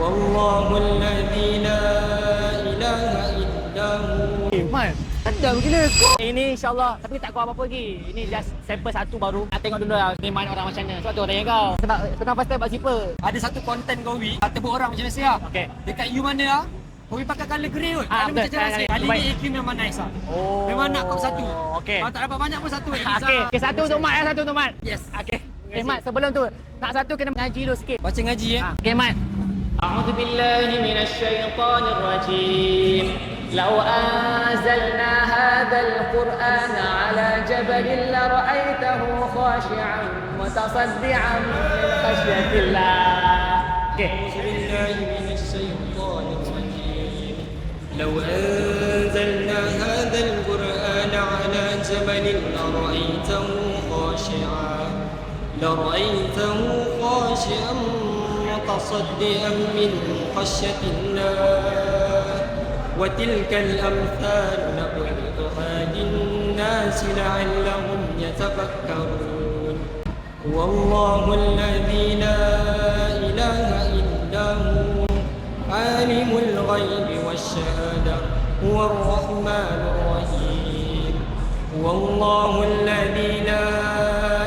Wallahu alladhi la ilaha illa hu. Mat, sedap gila kau. Ini insyaAllah, tapi tak kau apa-apa lagi. Ini just sampel satu baru. Nak tengok dulu lah memang orang macam mana. Sebab tu tanya kau. Sebab tengah pasal buat zipper. Ada satu konten kau tebuk orang macam biasa lah. Okay. Dekat you mana lah, kau pakai colour grey kot. Ah, Ada betul. macam jelas sikit. Kali ni AQ memang nice lah. Oh. Memang nak kau satu. Okay. Kalau tak dapat banyak pun satu. at least Okay. lah. Okay, satu untuk Mat ya, satu untuk Mat. Yes. Okay. Mat, sebelum tu nak satu kena ngaji dulu sikit. Baca ngaji Okay, Mat. أعوذ بالله من الشيطان الرجيم لو أنزلنا هذا القرآن على جبل لرأيته خاشعا متصدعا من خشية الله. أعوذ بالله من الشيطان الرجيم لو أنزلنا هذا القرآن على جبل لرأيته خاشعا متصدعا من خشية الله وتلك الأمثال نضربها للناس لعلهم يتفكرون والله الذي لا إله إلا هو عالم الغيب والشهادة هو الرحمن الرحيم والله الذي لا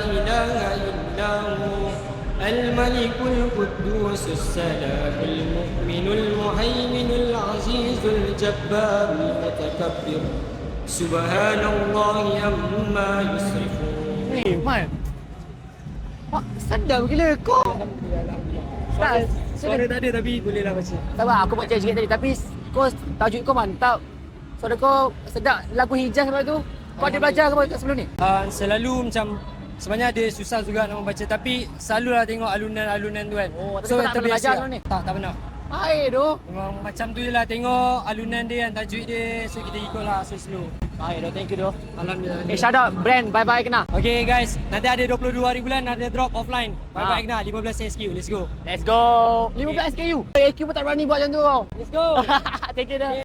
إله إلا هو الملك القدوس السلام المؤمن المهيمن العزيز الجبار المتكبر سبحان الله عما يصرفون. Mat. Mak, sedap gila kau. Tak, Suara tak ada tapi bolehlah baca. tak apa, aku buat cek sikit tadi. Tapi kau tajuk kau mantap. Suara kau sedap. Lagu Hijaz lepas tu. Kau ada belajar ke apa sebelum ni? Selalu macam sebenarnya ada susah juga nak membaca tapi selalulah tengok alunan-alunan tu kan. Oh, tapi kau tak pernah belajar sebelum ni? Tak pernah. Baik tu. Memang macam tu je lah, tengok alunan dia kan, tajuk dia, so kita ikut lah slow. Baik tu, thank you tu. Alhamdulillah. Shout out brand bye-bye kena. Okay guys, nanti ada 22 hari bulan ada drop offline. Bye-bye kena 15 SQ, let's go. Let's go. 15 SKU. AQ pun tak berani buat macam tu kau. Let's go. Thank you dah.